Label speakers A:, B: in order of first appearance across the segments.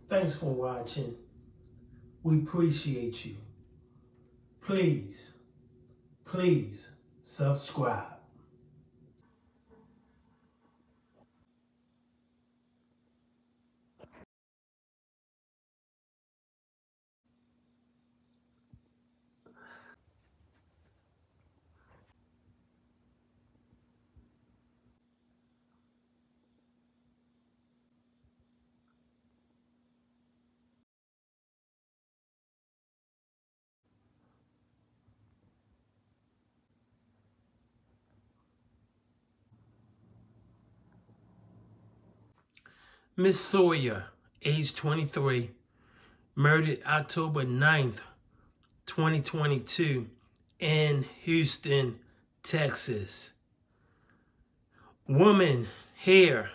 A: Thanks for watching. We appreciate you. Please, please subscribe. Miss Sawyer, age 23, murdered October 9th, 2022 in Houston, Texas. Woman here,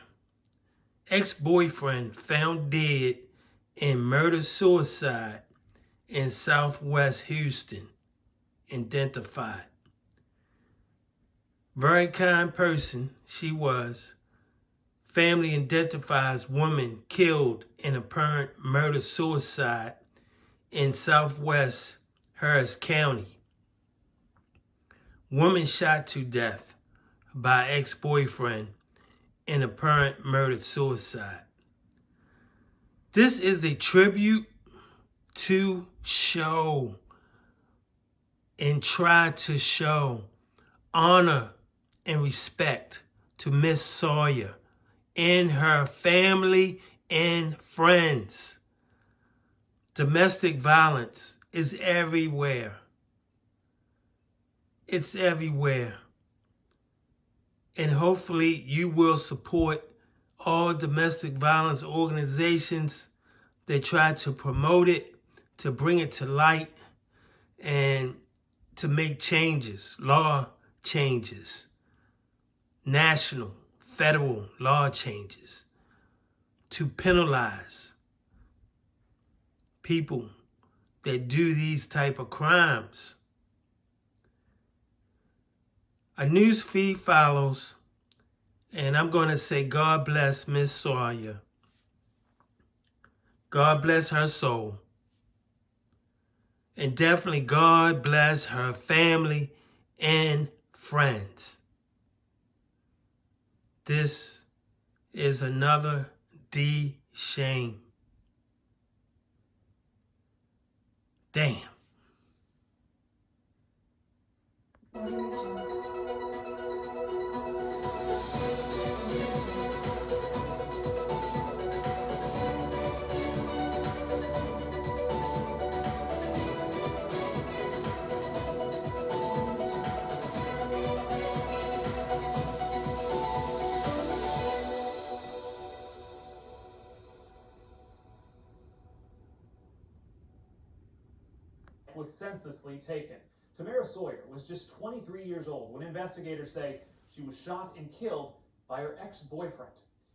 A: ex-boyfriend found dead in murder-suicide in Southwest Houston, identified. Very kind person she was. Family identifies woman killed in apparent murder-suicide in Southwest Harris County. Woman shot to death by ex-boyfriend in apparent murder-suicide. This is a tribute to show and try to show honor and respect to Miss Sawyer and her family and friends. Domestic violence is everywhere. It's everywhere. And hopefully you will support all domestic violence organizations that try to promote it, to bring it to light, and to make changes, law changes, national, federal law changes, to penalize people that do these type of crimes. A news feed follows, and I'm going to say God bless Miss Sawyer. God bless her soul. And definitely God bless her family and friends. This is another D shame. Damn.
B: Was senselessly taken. Tamara Sawyer was just 23 years old when investigators say she was shot and killed by her ex-boyfriend.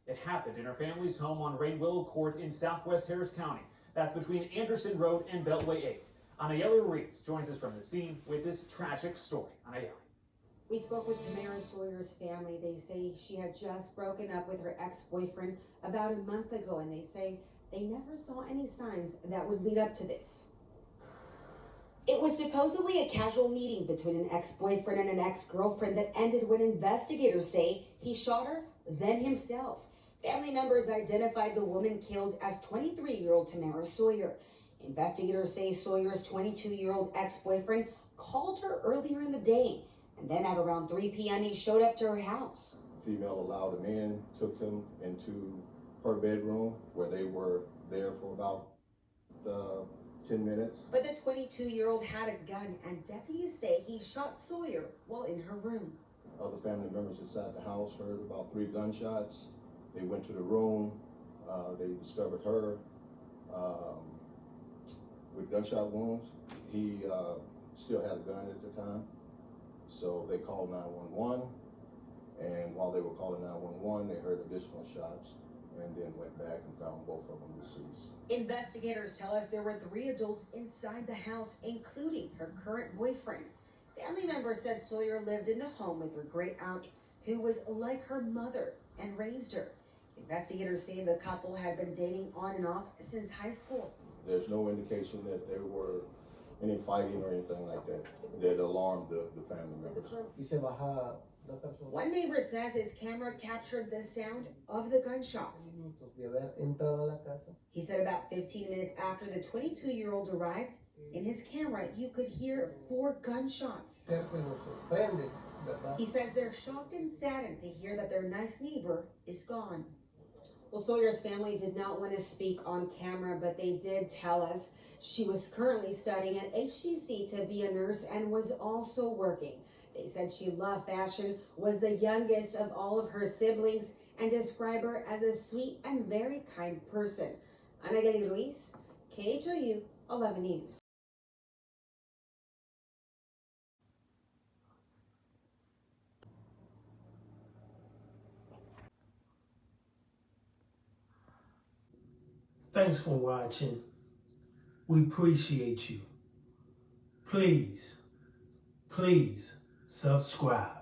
B: It happened in her family's home on Rainwillow Court in Southwest Harris County. That's between Anderson Road and Beltway 8. Anayeli Ruiz joins us from the scene with this tragic story. Anayeli.
C: We spoke with Tamara Sawyer's family. They say she had just broken up with her ex-boyfriend about a month ago, and they say they never saw any signs that would lead up to this. It was supposedly a casual meeting between an ex-boyfriend and an ex-girlfriend that ended when investigators say he shot her, then himself. Family members identified the woman killed as 23-year-old Tamara Sawyer. Investigators say Sawyer's 22-year-old ex-boyfriend called her earlier in the day, and then at around 3 p.m. he showed up to her house.
D: The female allowed him in, took him into her bedroom where they were there for about 10 minutes.
C: But the 22-year-old had a gun, and deputies say he shot Sawyer while in her room.
D: Other family members inside the house heard about 3 gunshots. They went to the room. They discovered her with gunshot wounds. He still had a gun at the time. So they called 911. And while they were calling 911, they heard additional shots and then went back and found both of them deceased.
C: Investigators tell us there were 3 adults inside the house, including her current boyfriend. Family members said Sawyer lived in the home with her great aunt, who was like her mother and raised her. Investigators say the couple had been dating on and off since high school.
D: There's no indication that there were any fighting or anything like that alarmed the family members.
C: One neighbor says his camera captured the sound of the gunshots. He said about 15 minutes after the 22-year-old arrived, in his camera you could hear 4 gunshots. He says they're shocked and saddened to hear that their nice neighbor is gone. Well, Sawyer's family did not want to speak on camera, but they did tell us she was currently studying at HCC to be a nurse and was also working. They said she loved fashion, was the youngest of all of her siblings, and described her as a sweet and very kind person. Ana Geli Ruiz, KHOU 11 News.
A: Thanks for watching. We appreciate you. Please subscribe.